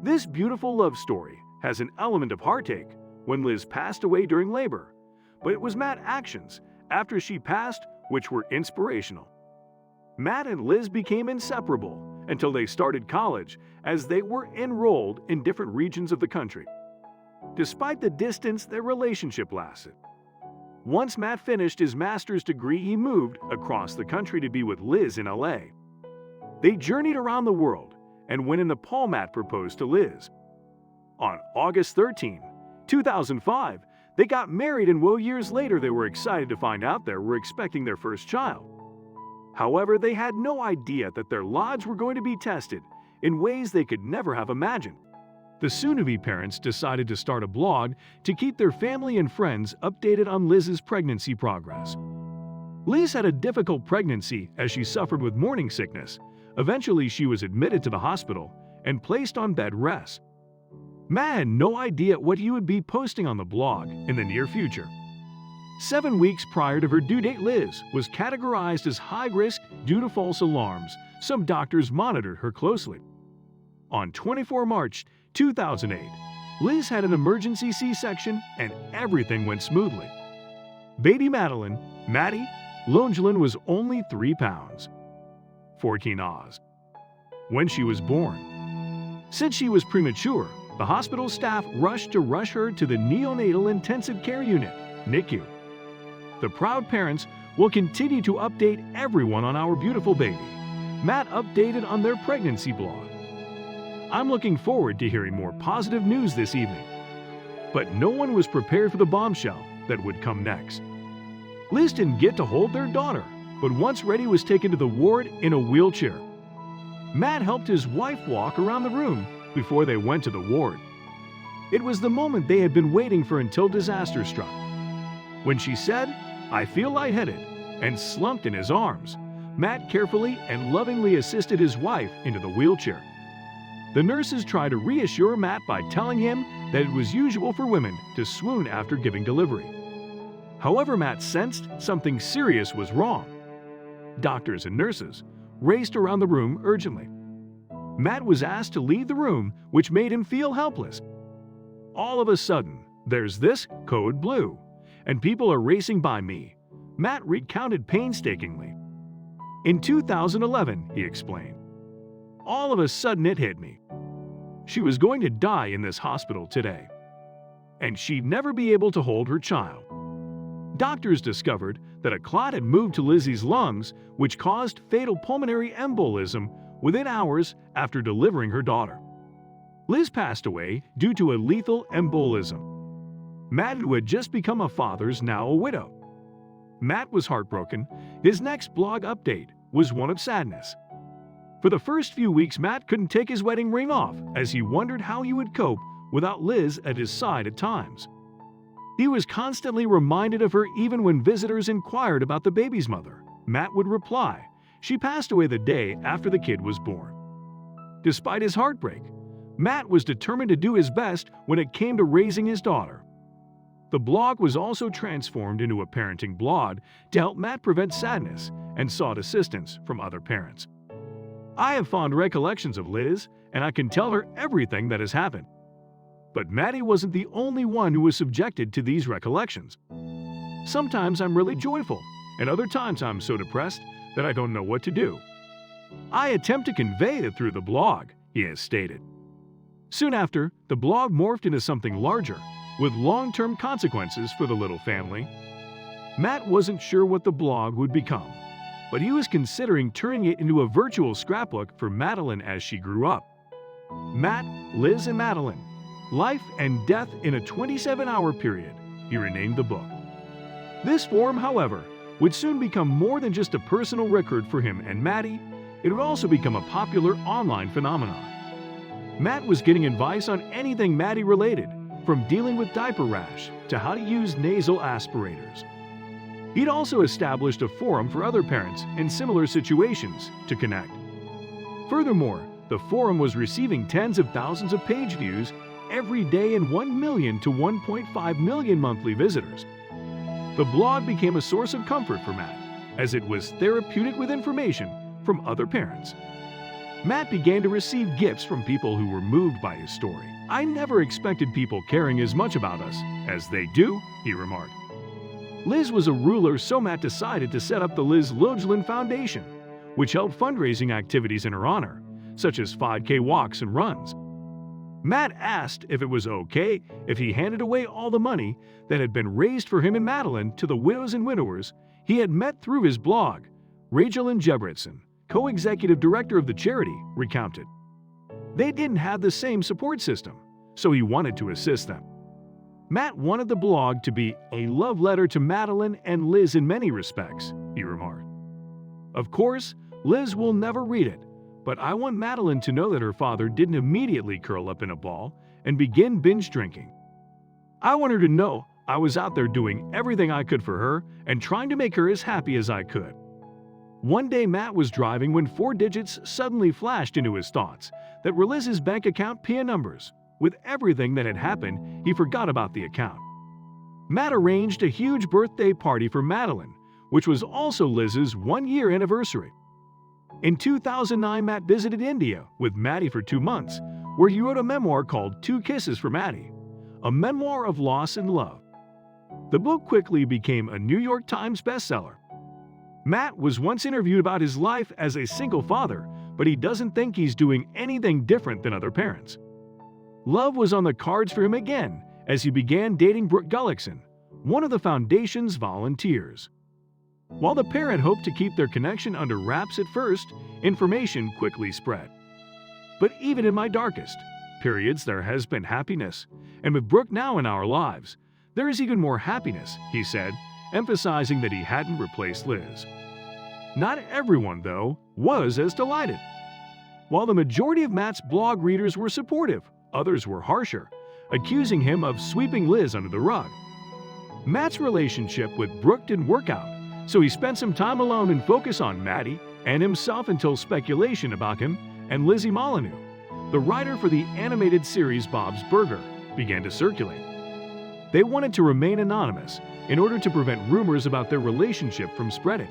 This beautiful love story has an element of heartache when Liz passed away during labor, but it was Matt's actions after she passed which were inspirational. Matt and Liz became inseparable until they started college, as they were enrolled in different regions of the country. Despite the distance, their relationship lasted. Once Matt finished his master's degree, he moved across the country to be with Liz in LA. They journeyed around the world, and when in Nepal, Matt proposed to Liz. On August 13, 2005, they got married, and years later they were excited to find out they were expecting their first child. However, they had no idea that their lives were going to be tested in ways they could never have imagined. The soon-to-be parents decided to start a blog to keep their family and friends updated on Liz's pregnancy progress. Liz had a difficult pregnancy as she suffered with morning sickness. Eventually, she was admitted to the hospital and placed on bed rest. Matt had no idea what he would be posting on the blog in the near future. 7 weeks prior to her due date, Liz was categorized as high risk due to false alarms. Some doctors monitored her closely. On 24 March 2008, Liz had an emergency C-section and everything went smoothly. Baby Madeline, Maddie Longelin, was only 3 pounds, 14 oz, when she was born. Since she was premature, the hospital staff rushed her to the Neonatal Intensive Care Unit, NICU. The proud parents will continue to update everyone on our beautiful baby. Matt updated on their pregnancy blog. I'm looking forward to hearing more positive news this evening. But no one was prepared for the bombshell that would come next. Liz didn't get to hold their daughter, but once ready was taken to the ward in a wheelchair. Matt helped his wife walk around the room before they went to the ward. It was the moment they had been waiting for until disaster struck. When she said, "I feel lightheaded," and slumped in his arms, Matt carefully and lovingly assisted his wife into the wheelchair. The nurses tried to reassure Matt by telling him that it was usual for women to swoon after giving delivery. However, Matt sensed something serious was wrong. Doctors and nurses raced around the room urgently. Matt was asked to leave the room, which made him feel helpless. All of a sudden, there's this code blue, and people are racing by me, Matt recounted painstakingly. In 2011, he explained, all of a sudden it hit me. She was going to die in this hospital today, and she'd never be able to hold her child. Doctors discovered that a clot had moved to Lizzie's lungs, which caused fatal pulmonary embolism within hours after delivering her daughter. Liz passed away due to a lethal embolism. Matt, who had just become a father, is now a widow. Matt was heartbroken. His next blog update was one of sadness. For the first few weeks, Matt couldn't take his wedding ring off as he wondered how he would cope without Liz at his side at times. He was constantly reminded of her even when visitors inquired about the baby's mother. Matt would reply, "She passed away the day after the kid was born." Despite his heartbreak, Matt was determined to do his best when it came to raising his daughter. The blog was also transformed into a parenting blog to help Matt prevent sadness and sought assistance from other parents. I have fond recollections of Liz, and I can tell her everything that has happened. But Maddie wasn't the only one who was subjected to these recollections. Sometimes I'm really joyful, and other times I'm so depressed that I don't know what to do. I attempt to convey it through the blog, he has stated. Soon after, the blog morphed into something larger, with long-term consequences for the little family. Matt wasn't sure what the blog would become, but he was considering turning it into a virtual scrapbook for Madeline as she grew up. Matt, Liz, and Madeline, Life and Death in a 27-Hour Period, he renamed the book. This form, however, would soon become more than just a personal record for him and Maddie. It would also become a popular online phenomenon. Matt was getting advice on anything Maddie related, from dealing with diaper rash to how to use nasal aspirators. He'd also established a forum for other parents in similar situations to connect. Furthermore, the forum was receiving tens of thousands of page views every day and 1 million to 1.5 million monthly visitors. The blog became a source of comfort for Matt, as it was therapeutic with information from other parents. Matt began to receive gifts from people who were moved by his story. "I never expected people caring as much about us as they do," he remarked. Liz was a ruler, so Matt decided to set up the Liz Lojlin Foundation, which held fundraising activities in her honor, such as 5K walks and runs. Matt asked if it was okay if he handed away all the money that had been raised for him and Madeline to the widows and widowers he had met through his blog. Rachel Ingebretson, co-executive director of the charity, recounted. They didn't have the same support system, so he wanted to assist them. Matt wanted the blog to be a love letter to Madeline and Liz in many respects, he remarked. "Of course, Liz will never read it, but I want Madeline to know that her father didn't immediately curl up in a ball and begin binge drinking. I want her to know I was out there doing everything I could for her and trying to make her as happy as I could." One day Matt was driving when 4 digits suddenly flashed into his thoughts that were Liz's bank account PIN numbers. With everything that had happened, he forgot about the account. Matt arranged a huge birthday party for Madeline, which was also Liz's 1-year anniversary. In 2009, Matt visited India with Maddie for 2 months, where he wrote a memoir called 2 Kisses for Maddie, a memoir of loss and love. The book quickly became a New York Times bestseller. Matt was once interviewed about his life as a single father, but he doesn't think he's doing anything different than other parents. Love was on the cards for him again as he began dating Brooke Gullickson, one of the foundation's volunteers. While the pair had hoped to keep their connection under wraps at first, information quickly spread. "But even in my darkest periods, there has been happiness, and with Brooke now in our lives, there is even more happiness," he said, emphasizing that he hadn't replaced Liz. Not everyone, though, was as delighted. While the majority of Matt's blog readers were supportive, others were harsher, accusing him of sweeping Liz under the rug. Matt's relationship with Brooke didn't work out, so he spent some time alone and focused on Maddie and himself until speculation about him and Lizzie Molyneux, the writer for the animated series Bob's Burger, began to circulate. They wanted to remain anonymous in order to prevent rumors about their relationship from spreading.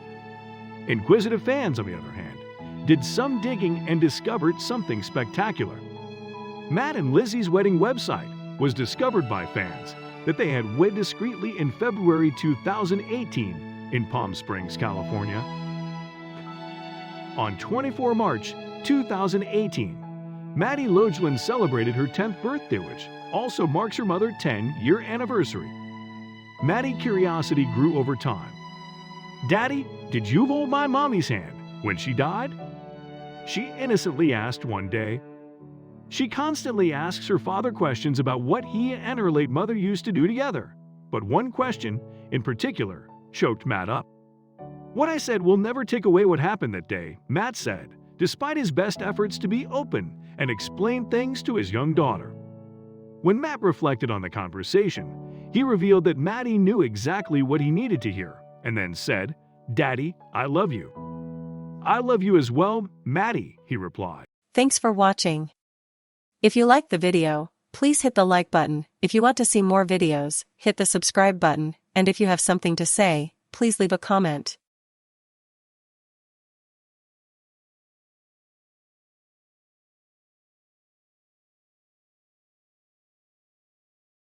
Inquisitive fans, on the other hand, did some digging and discovered something spectacular. Matt and Lizzie's wedding website was discovered by fans that they had wed discreetly in February 2018 in Palm Springs, California. On 24 March 2018, Maddie Lojlin celebrated her 10th birthday, which also marks her mother's 10-year anniversary. Maddie's curiosity grew over time. "Daddy, did you hold my mommy's hand when she died?" she innocently asked one day. She constantly asks her father questions about what he and her late mother used to do together, but one question, in particular, choked Matt up. "What I said will never take away what happened that day," Matt said, despite his best efforts to be open and explain things to his young daughter. When Matt reflected on the conversation, he revealed that Maddie knew exactly what he needed to hear, and then said, "Daddy, I love you." "I love you as well, Maddie," he replied. Thanks for watching. If you liked the video, please hit the like button. If you want to see more videos, hit the subscribe button, and if you have something to say, please leave a comment.